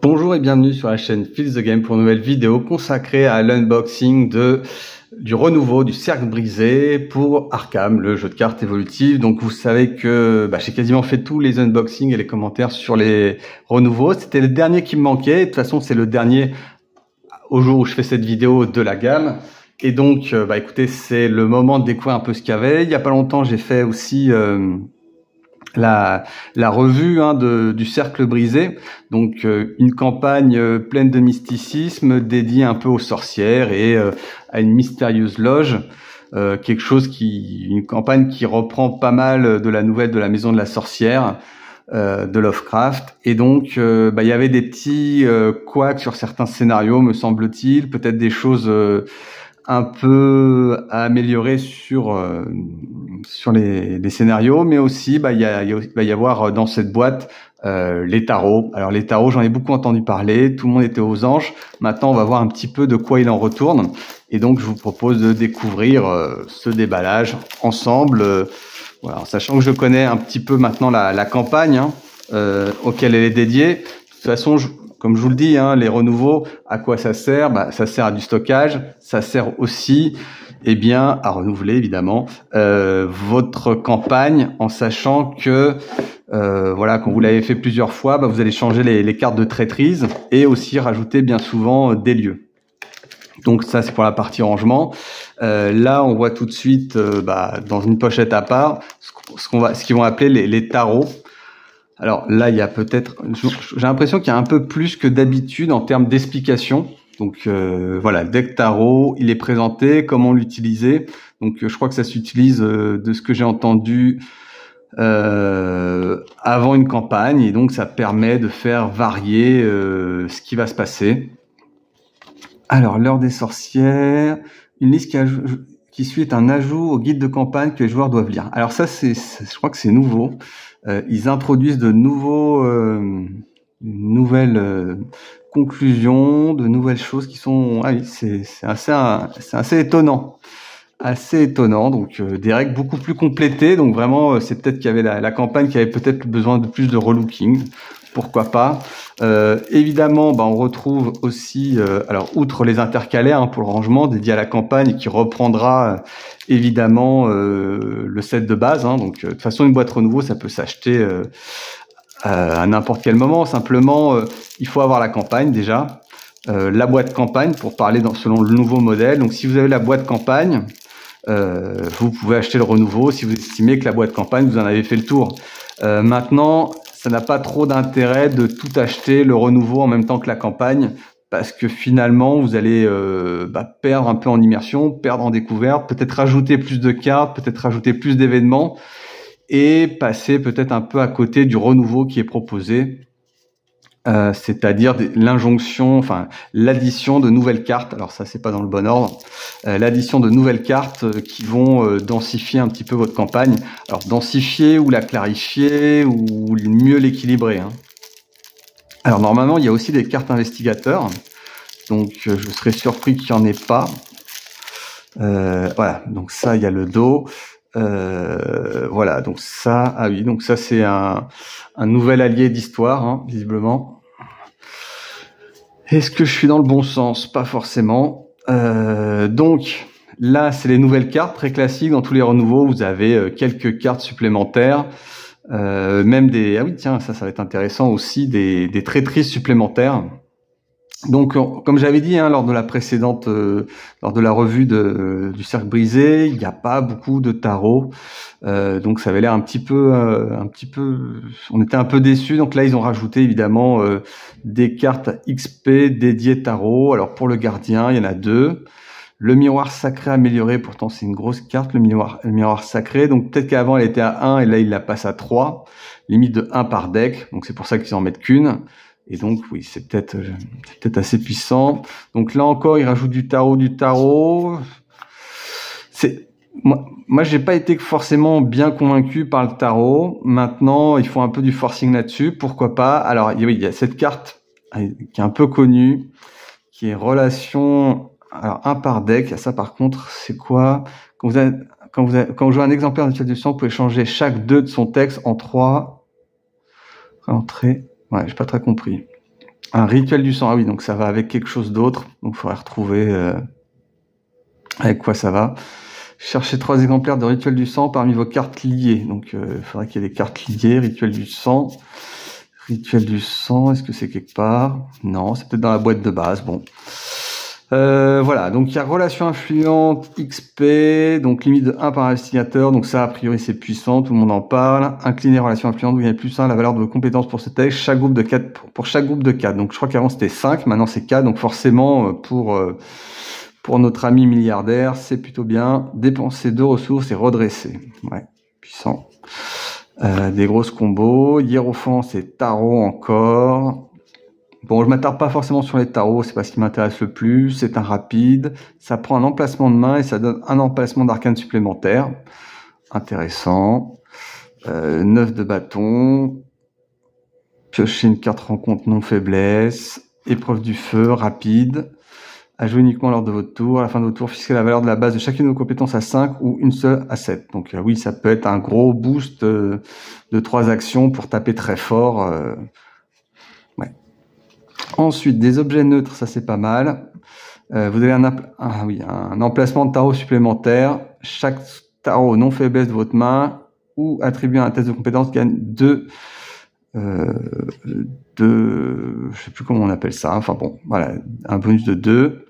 Bonjour et bienvenue sur la chaîne Feel the Game pour une nouvelle vidéo consacrée à l'unboxing du renouveau du cercle brisé pour Arkham, le jeu de cartes évolutif. Donc vous savez que j'ai quasiment fait tous les unboxings et les commentaires sur les renouveaux. C'était le dernier qui me manquait. De toute façon, c'est le dernier au jour où je fais cette vidéo de la gamme. Et donc, écoutez, c'est le moment de découvrir un peu ce qu'il y avait. Il y a pas longtemps, j'ai fait aussi la revue du cercle brisé, donc une campagne pleine de mysticisme dédiée un peu aux sorcières et à une mystérieuse loge, une campagne qui reprend pas mal de la nouvelle de la maison de la sorcière de Lovecraft. Et donc il y avait des petits couacs sur certains scénarios, me semble-t-il, peut-être des choses un peu à améliorer sur les scénarios, mais aussi il va y avoir dans cette boîte les tarots. Alors les tarots, j'en ai beaucoup entendu parler, tout le monde était aux anges. Maintenant, on va voir un petit peu de quoi il en retourne, et donc je vous propose de découvrir ce déballage ensemble. Voilà, sachant que je connais un petit peu maintenant la campagne auquel elle est dédiée. De toute façon, comme je vous le dis, les renouveaux, à quoi ça sert? Ça sert à du stockage, ça sert aussi à renouveler évidemment votre campagne, en sachant que quand vous l'avez fait plusieurs fois, vous allez changer les cartes de traîtrise et aussi rajouter bien souvent des lieux. Donc ça, c'est pour la partie rangement. Là, on voit tout de suite dans une pochette à part ce qu'ils vont appeler les tarots. Alors là, il y a j'ai l'impression qu'il y a un peu plus que d'habitude en termes d'explication. Donc deck tarot, il est présenté, comment l'utiliser. Donc je crois que ça s'utilise de ce que j'ai entendu avant une campagne, et donc ça permet de faire varier ce qui va se passer. Alors l'heure des sorcières, une liste qui suit est un ajout au guide de campagne que les joueurs doivent lire. Alors ça, je crois que c'est nouveau. Ils introduisent de nouvelles conclusions, de nouvelles choses qui sont... Ah oui, c'est assez étonnant. Assez étonnant, donc des règles beaucoup plus complétées. Donc vraiment, c'est peut-être qu'il y avait la campagne qui avait peut-être besoin de plus de relooking. Pourquoi pas. Évidemment, on retrouve aussi, outre les intercalaires pour le rangement, dédié à la campagne, qui reprendra évidemment le set de base. Donc de toute façon, une boîte renouveau, ça peut s'acheter à n'importe quel moment. Simplement, il faut avoir la campagne déjà, la boîte campagne pour parler selon le nouveau modèle. Donc si vous avez la boîte campagne, vous pouvez acheter le renouveau si vous estimez que la boîte campagne, vous en avez fait le tour. Maintenant, ça n'a pas trop d'intérêt de tout acheter le renouveau en même temps que la campagne, parce que finalement vous allez perdre un peu en immersion, perdre en découverte, peut-être rajouter plus de cartes, peut-être rajouter plus d'événements, et passer peut-être un peu à côté du renouveau qui est proposé, c'est-à-dire l'addition de nouvelles cartes. Alors ça, c'est pas dans le bon ordre. L'addition de nouvelles cartes qui vont densifier un petit peu votre campagne. Alors densifier ou la clarifier ou mieux l'équilibrer. Alors normalement, il y a aussi des cartes investigateurs. Donc je serais surpris qu'il n'y en ait pas. Voilà, donc ça, il y a le dos. Donc ça, donc ça c'est un nouvel allié d'histoire, visiblement. Est-ce que je suis dans le bon sens? Pas forcément. Donc là, c'est les nouvelles cartes très classiques. Dans tous les renouveaux, vous avez quelques cartes supplémentaires, même des... Ah oui, tiens, ça va être intéressant aussi, des traîtrises supplémentaires. Donc, comme j'avais dit lors de la précédente, lors de la revue du cercle brisé, il n'y a pas beaucoup de tarots, donc ça avait l'air un petit peu, on était un peu déçus. Donc là, ils ont rajouté évidemment des cartes XP dédiées tarot. Alors pour le gardien, il y en a 2. Le miroir sacré amélioré, pourtant c'est une grosse carte, le miroir sacré. Donc peut-être qu'avant elle était à 1 et là il la passe à 3, limite de 1 par deck. Donc c'est pour ça qu'ils en mettent qu'une. Et donc oui, c'est peut-être assez puissant. Donc là encore, il rajoute du tarot. Moi, j'ai pas été forcément bien convaincu par le tarot. Maintenant, ils font un peu du forcing là-dessus. Pourquoi pas? Alors oui, il y a cette carte qui est un peu connue, qui est relation. Alors 1 par deck. Ça, par contre, c'est quoi? Quand vous jouez un exemplaire de Ciel du Sang, vous pouvez changer chaque 2 de son texte en 3 entrées. Ouais, j'ai pas très compris. Un rituel du sang, ah oui, donc ça va avec quelque chose d'autre. Donc il faudrait retrouver avec quoi ça va. Cherchez 3 exemplaires de rituel du sang parmi vos cartes liées. Donc il faudrait qu'il y ait des cartes liées, rituel du sang. Rituel du sang, est-ce que c'est quelque part? Non, c'est peut-être dans la boîte de base, bon. Voilà, donc il y a relation influente XP, donc limite de 1 par investigateur, donc ça a priori c'est puissant, tout le monde en parle. Incliner relation influente, vous gagnez plus 1 la valeur de vos compétences pour ce texte, chaque groupe de 4, pour chaque groupe de 4. Donc je crois qu'avant c'était 5, maintenant c'est 4, donc forcément pour notre ami milliardaire, c'est plutôt bien. Dépenser 2 ressources et redresser. Ouais, puissant. Des grosses combos. Hiérophant, c'est tarot encore. Bon, je m'attarde pas forcément sur les tarots, c'est pas ce qui m'intéresse le plus. C'est un rapide. Ça prend un emplacement de main et ça donne un emplacement d'arcane supplémentaire. Intéressant. 9 de bâton. Piocher une carte rencontre non faiblesse. Épreuve du feu, rapide. À jouer uniquement lors de votre tour. À la fin de votre tour, fixez la valeur de la base de chacune de vos compétences à 5 ou une seule à 7. Donc oui, ça peut être un gros boost de 3 actions pour taper très fort. Ouais. Ensuite, des objets neutres, ça c'est pas mal. Vous avez un emplacement de tarot supplémentaire. Chaque tarot non faiblesse de votre main ou attribué à un test de compétence gagne 2... je sais plus comment on appelle ça. Enfin bon, voilà, un bonus de 2.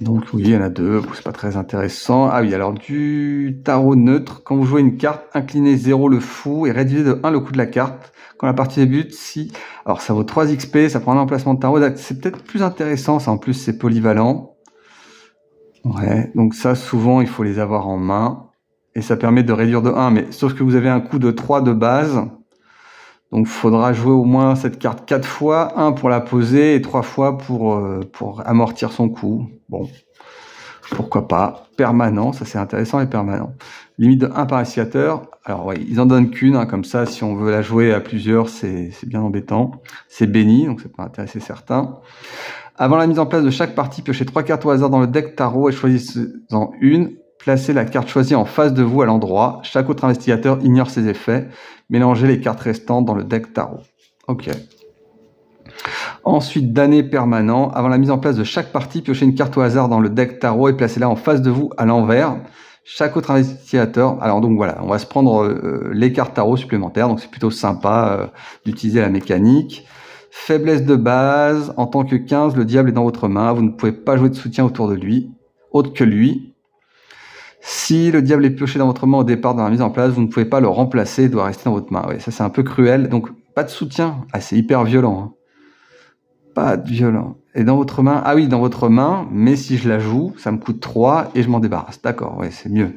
Donc oui, il y en a 2, c'est pas très intéressant. Ah oui, alors du tarot neutre, quand vous jouez une carte, inclinez 0 le fou et réduisez de 1 le coût de la carte. Quand la partie débute, si... Alors ça vaut 3 XP, ça prend un emplacement de tarot, c'est peut-être plus intéressant, ça en plus c'est polyvalent. Ouais, donc ça souvent il faut les avoir en main. Et ça permet de réduire de 1, mais sauf que vous avez un coût de 3 de base. Donc, il faudra jouer au moins cette carte 4 fois, 1 pour la poser et 3 fois pour amortir son coût. Bon, pourquoi pas. Permanent, ça c'est intéressant, les permanents. Limite de 1 par initiateur. Alors, ouais, ils en donnent qu'une, hein, comme ça, si on veut la jouer à plusieurs, c'est bien embêtant. C'est béni, donc ça peut intéresser certains. Avant la mise en place de chaque partie, piochez 3 cartes au hasard dans le deck tarot et choisissez-en une. Placez la carte choisie en face de vous à l'endroit. Chaque autre investigateur ignore ses effets. Mélangez les cartes restantes dans le deck tarot. Ok. Ensuite, damné permanent. Avant la mise en place de chaque partie, piochez une carte au hasard dans le deck tarot et placez-la en face de vous à l'envers. Chaque autre investigateur... Alors donc voilà, on va se prendre les cartes tarot supplémentaires. Donc c'est plutôt sympa d'utiliser la mécanique. Faiblesse de base. En tant que 15, le diable est dans votre main. Vous ne pouvez pas jouer de soutien autour de lui, autre que lui. Si le diable est pioché dans votre main au départ dans la mise en place, vous ne pouvez pas le remplacer, il doit rester dans votre main. Oui, ça c'est un peu cruel. Donc, pas de soutien. Ah, c'est hyper violent. Hein. Pas de violent. Et dans votre main, ah oui, dans votre main, mais si je la joue, ça me coûte 3 et je m'en débarrasse. D'accord, ouais, c'est mieux.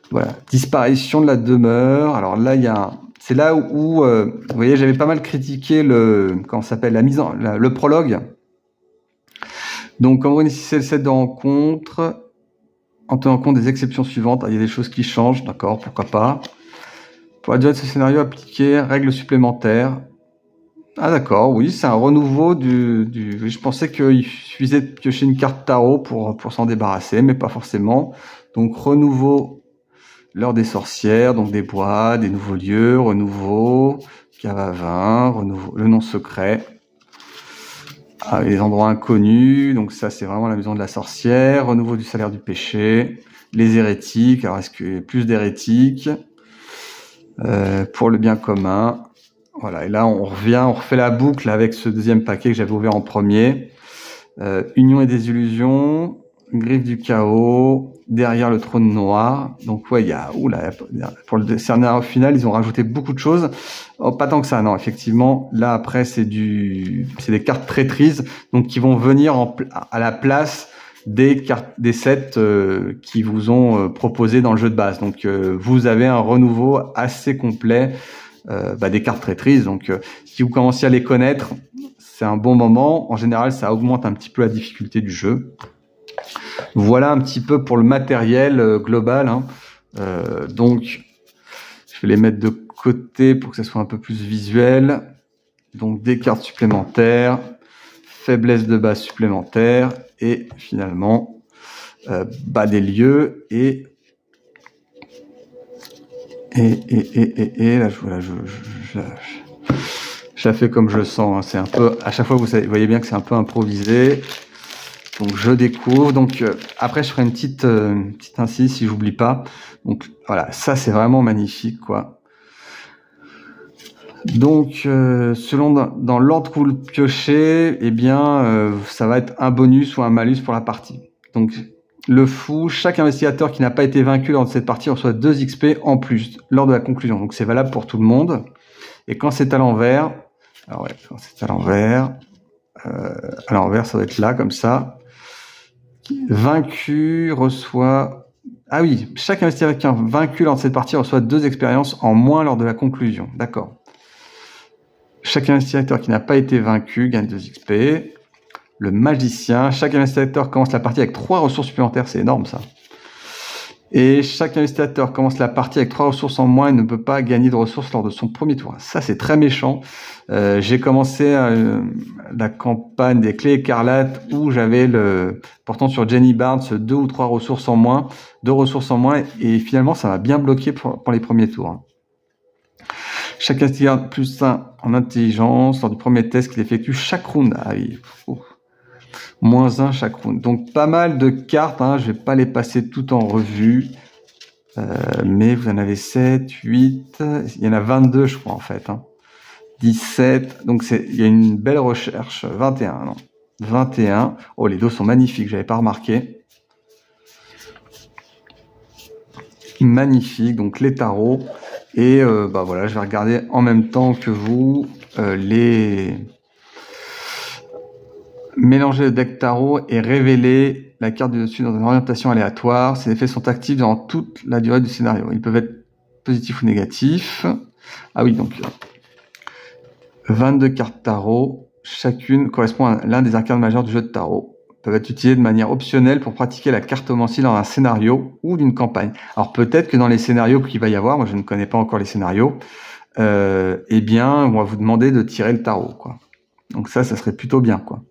Voilà. Disparition de la demeure. Alors là, il y a c'est là où vous voyez, j'avais pas mal critiqué comment ça s'appelle, le prologue. Donc, quand vous initiez le set de rencontre, en tenant compte des exceptions suivantes, il y a des choses qui changent, d'accord, pourquoi pas. Pour la durée de ce scénario, appliquer règles supplémentaires. Ah d'accord, oui, c'est un renouveau je pensais qu'il suffisait de piocher une carte tarot pour s'en débarrasser, mais pas forcément. Donc renouveau, l'heure des sorcières, donc des bois, des nouveaux lieux, renouveau, cave à vin, renouveau, le nom secret. Ah, les endroits inconnus, donc ça c'est vraiment la maison de la sorcière, renouveau du salaire du péché, les hérétiques, alors est-ce qu'il y a plus d'hérétiques, pour le bien commun, voilà, et là on refait la boucle avec ce deuxième paquet que j'avais ouvert en premier, union et désillusion, griffe du chaos, derrière le trône noir, donc ouais, pour le scénario final, ils ont rajouté beaucoup de choses. Oh, pas tant que ça, non, effectivement. Là, après, c'est des cartes traîtrises, donc qui vont venir à la place des sets qui vous ont proposé dans le jeu de base. Donc, vous avez un renouveau assez complet des cartes traîtrises. Donc, si vous commencez à les connaître, c'est un bon moment. En général, ça augmente un petit peu la difficulté du jeu. Voilà un petit peu pour le matériel global. Hein. Donc, je vais les mettre de côté pour que ça soit un peu plus visuel. Donc, des cartes supplémentaires, faiblesse de base supplémentaire et finalement, des lieux et là, je Je la fais comme je le sens, hein. C'est un peu, à chaque fois vous voyez bien que c'est un peu improvisé. Donc je découvre. Donc après je ferai une petite incise si j'oublie pas. Donc voilà, ça c'est vraiment magnifique quoi. Donc selon dans l'ordre que vous le piochez, eh bien ça va être un bonus ou un malus pour la partie. Donc le fou, chaque investigateur qui n'a pas été vaincu lors de cette partie reçoit 2 XP en plus lors de la conclusion. Donc c'est valable pour tout le monde. Et quand c'est à l'envers, alors ouais, quand c'est à l'envers ça va être là comme ça. Vaincu reçoit... Ah oui, chaque investigateur vaincu lors de cette partie reçoit 2 expériences en moins lors de la conclusion. D'accord. Chaque investigateur qui n'a pas été vaincu gagne 2 XP. Le magicien, chaque investigateur commence la partie avec 3 ressources supplémentaires, c'est énorme ça. Et chaque investigateur commence la partie avec 3 ressources en moins et ne peut pas gagner de ressources lors de son premier tour. Ça c'est très méchant. J'ai commencé la campagne des clés écarlates où j'avais portant sur Jenny Barnes 2 ou 3 ressources en moins, 2 ressources en moins et finalement ça m'a bien bloqué pour les premiers tours. Chaque investigateur plus 1 en intelligence lors du premier test qu'il effectue chaque round. Ah oui. Moins 1 chaque round. Donc pas mal de cartes, hein. Je vais pas les passer toutes en revue. Mais vous en avez 7, 8, il y en a 22 je crois en fait. 17, donc il y a une belle recherche. 21, non. 21. Oh, les dos sont magnifiques, j'avais pas remarqué. Magnifique, donc les tarots. Et bah voilà, je vais regarder en même temps que vous les... Mélanger le deck tarot et révéler la carte du dessus dans une orientation aléatoire. Ces effets sont actifs durant toute la durée du scénario. Ils peuvent être positifs ou négatifs. Ah oui, donc 22 cartes tarot. Chacune correspond à l'un des arcanes majeurs du jeu de tarot. Ils peuvent être utilisés de manière optionnelle pour pratiquer la cartomancie dans un scénario ou d'une campagne. Alors peut-être que dans les scénarios qu'il va y avoir, moi je ne connais pas encore les scénarios, eh bien on va vous demander de tirer le tarot, quoi. Donc ça serait plutôt bien, quoi.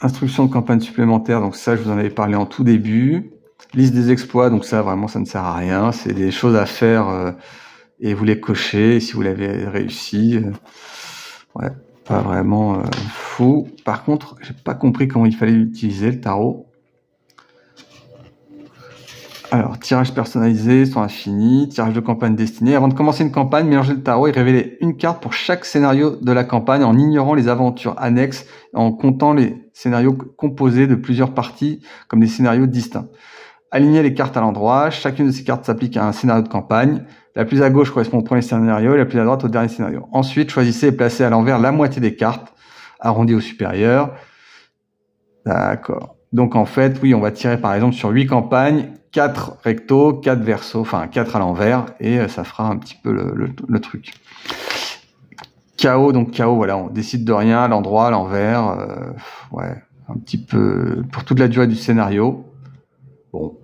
Instruction de campagne supplémentaire, donc ça je vous en avais parlé en tout début. Liste des exploits, donc ça vraiment ça ne sert à rien, c'est des choses à faire et vous les cochez, et si vous l'avez réussi, ouais, pas vraiment fou. Par contre, j'ai pas compris comment il fallait l'utiliser le tarot. Alors, tirage personnalisé, sont infinis, tirage de campagne destinée. Avant de commencer une campagne, mélangez le tarot et révélez une carte pour chaque scénario de la campagne en ignorant les aventures annexes, en comptant les scénarios composés de plusieurs parties comme des scénarios distincts. Alignez les cartes à l'endroit. Chacune de ces cartes s'applique à un scénario de campagne. La plus à gauche correspond au premier scénario et la plus à droite au dernier scénario. Ensuite, choisissez et placez à l'envers la moitié des cartes, arrondies au supérieur. D'accord. Donc en fait, oui, on va tirer par exemple sur 8 campagnes, 4 recto, 4 verso, enfin 4 à l'envers, et ça fera un petit peu le truc. Chaos, donc chaos, voilà, on décide de rien, à l'endroit, à l'envers, ouais, un petit peu pour toute la durée du scénario. Bon.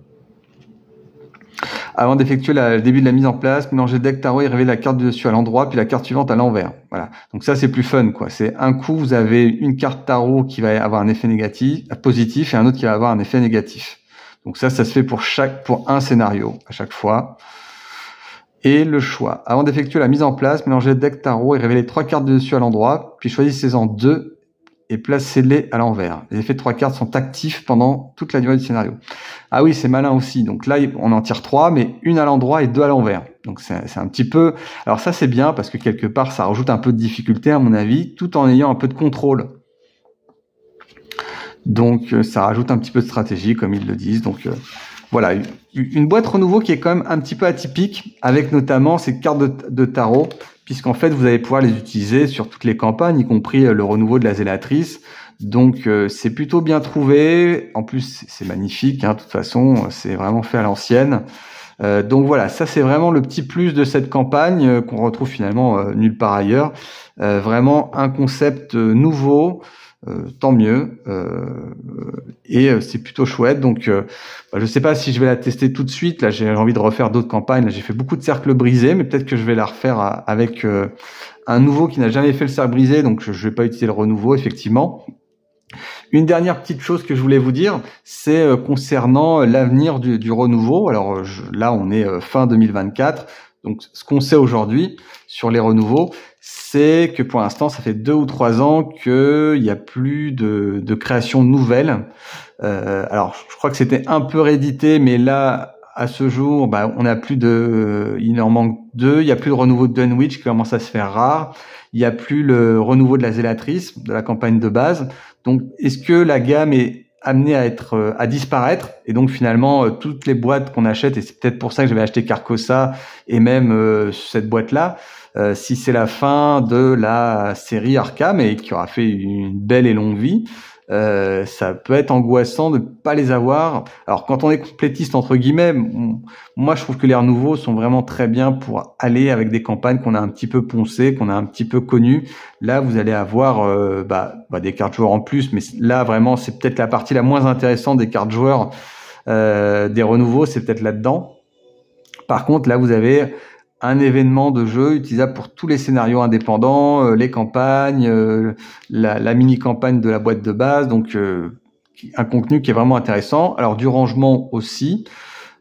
Avant d'effectuer le début de la mise en place, mélangez le deck tarot et révélez la carte du dessus à l'endroit, puis la carte suivante à l'envers. Voilà. Donc ça, c'est plus fun, quoi. C'est un coup, vous avez une carte tarot qui va avoir un effet négatif, positif, et un autre qui va avoir un effet négatif. Donc ça se fait pour un scénario, à chaque fois. Et le choix. Avant d'effectuer la mise en place, mélangez le deck tarot et révélez 3 cartes du dessus à l'endroit, puis choisissez-en 2 et placez-les à l'envers. Les effets de 3 cartes sont actifs pendant toute la durée du scénario. Ah oui, c'est malin aussi. Donc là, on en tire 3, mais une à l'endroit et 2 à l'envers. Donc c'est un petit peu... Alors ça, c'est bien parce que quelque part, ça rajoute un peu de difficulté, à mon avis, tout en ayant un peu de contrôle. Donc ça rajoute un petit peu de stratégie, comme ils le disent. Donc voilà, une boîte renouveau qui est quand même un petit peu atypique, avec notamment ces cartes de tarot, puisqu'en fait, vous allez pouvoir les utiliser sur toutes les campagnes, y compris le renouveau de la Zélatrice. Donc c'est plutôt bien trouvé. En plus, c'est magnifique, hein, de toute façon, c'est vraiment fait à l'ancienne. Donc voilà, ça c'est vraiment le petit plus de cette campagne qu'on retrouve finalement nulle part ailleurs. Vraiment un concept nouveau. Tant mieux, et c'est plutôt chouette. Donc je sais pas si je vais la tester tout de suite. Là j'ai envie de refaire d'autres campagnes. Là j'ai fait beaucoup de cercles brisés, mais peut-être que je vais la refaire avec un nouveau qui n'a jamais fait le cercle brisé, donc je vais pas utiliser le renouveau effectivement. Une dernière petite chose que je voulais vous dire, c'est concernant l'avenir du renouveau. Alors là on est fin 2024, Donc, ce qu'on sait aujourd'hui sur les renouveaux, c'est que pour l'instant, ça fait 2 ou 3 ans qu'il n'y a plus de création nouvelle. Alors, je crois que c'était un peu réédité, mais là, à ce jour, on n'a plus il en manque 2. Il n'y a plus de renouveau de Dunwich qui commence à se faire rare. Il n'y a plus le renouveau de la Zélatrice, de la campagne de base. Donc, est-ce que la gamme est amenée à disparaître? Et donc, finalement, toutes les boîtes qu'on achète, et c'est peut-être pour ça que j'avais acheté Carcosa et même cette boîte-là, si c'est la fin de la série Arkham et qui aura fait une belle et longue vie, ça peut être angoissant de pas les avoir. Alors quand on est complétiste entre guillemets, moi je trouve que les renouveaux sont vraiment très bien pour aller avec des campagnes qu'on a un petit peu poncées, qu'on a un petit peu connues. Là vous allez avoir des cartes joueurs en plus, mais là vraiment c'est peut-être la partie la moins intéressante des cartes joueurs des renouveaux, c'est peut-être là-dedans. Par contre là vous avez un événement de jeu utilisable pour tous les scénarios indépendants, les campagnes, la mini-campagne de la boîte de base, donc un contenu qui est vraiment intéressant. Alors du rangement aussi.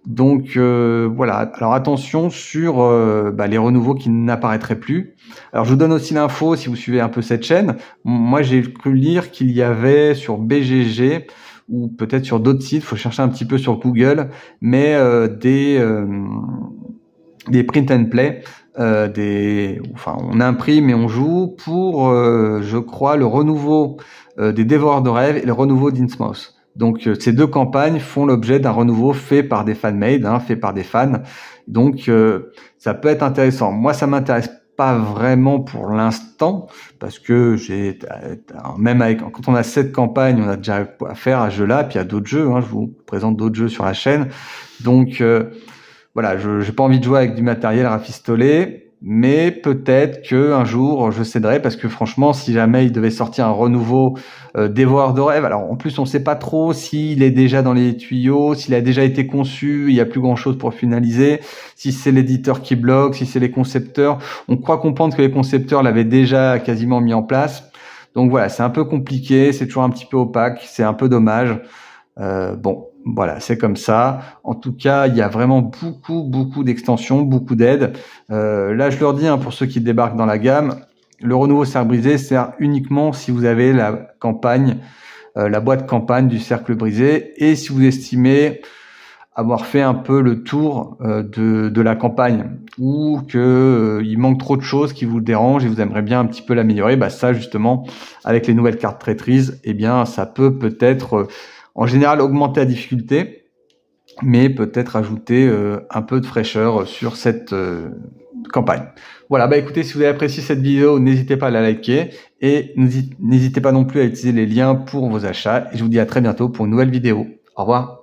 Donc voilà. Alors attention sur les renouveaux qui n'apparaîtraient plus. Alors je vous donne aussi l'info si vous suivez un peu cette chaîne. Moi j'ai cru lire qu'il y avait sur BGG ou peut-être sur d'autres sites, faut chercher un petit peu sur Google, mais des print and play, on imprime et on joue pour, je crois, le renouveau des Dévoreurs de rêves et le renouveau d'Innsmouth. Donc ces 2 campagnes font l'objet d'un renouveau fait par des fan-made, fait par des fans. Donc ça peut être intéressant. Moi, ça m'intéresse pas vraiment pour l'instant parce que quand on a 7 campagnes, on a déjà affaire à ce jeu-là. Puis il y a d'autres jeux. Je vous présente d'autres jeux sur la chaîne. Donc voilà, je j'ai pas envie de jouer avec du matériel rafistolé, mais peut-être que un jour je céderai parce que franchement, si jamais il devait sortir un renouveau Dévoreur de rêve, alors en plus on sait pas trop s'il est déjà dans les tuyaux, s'il a déjà été conçu, il y a plus grand-chose pour finaliser, si c'est l'éditeur qui bloque, si c'est les concepteurs. On croit comprendre que les concepteurs l'avaient déjà quasiment mis en place. Donc voilà, c'est un peu compliqué, c'est toujours un petit peu opaque, c'est un peu dommage. Voilà, c'est comme ça. En tout cas, il y a vraiment beaucoup d'extensions, beaucoup d'aides. Là, je leur dis, pour ceux qui débarquent dans la gamme, le renouveau cercle brisé sert uniquement si vous avez la campagne, la boîte campagne du cercle brisé, et si vous estimez avoir fait un peu le tour de la campagne, ou que il manque trop de choses qui vous dérangent et vous aimeriez bien un petit peu l'améliorer. Ça, justement, avec les nouvelles cartes traîtrises, ça peut peut-être en général augmenter la difficulté, mais peut-être ajouter un peu de fraîcheur sur cette campagne. Voilà, écoutez, si vous avez apprécié cette vidéo, n'hésitez pas à la liker et n'hésitez pas non plus à utiliser les liens pour vos achats. Et je vous dis à très bientôt pour une nouvelle vidéo. Au revoir.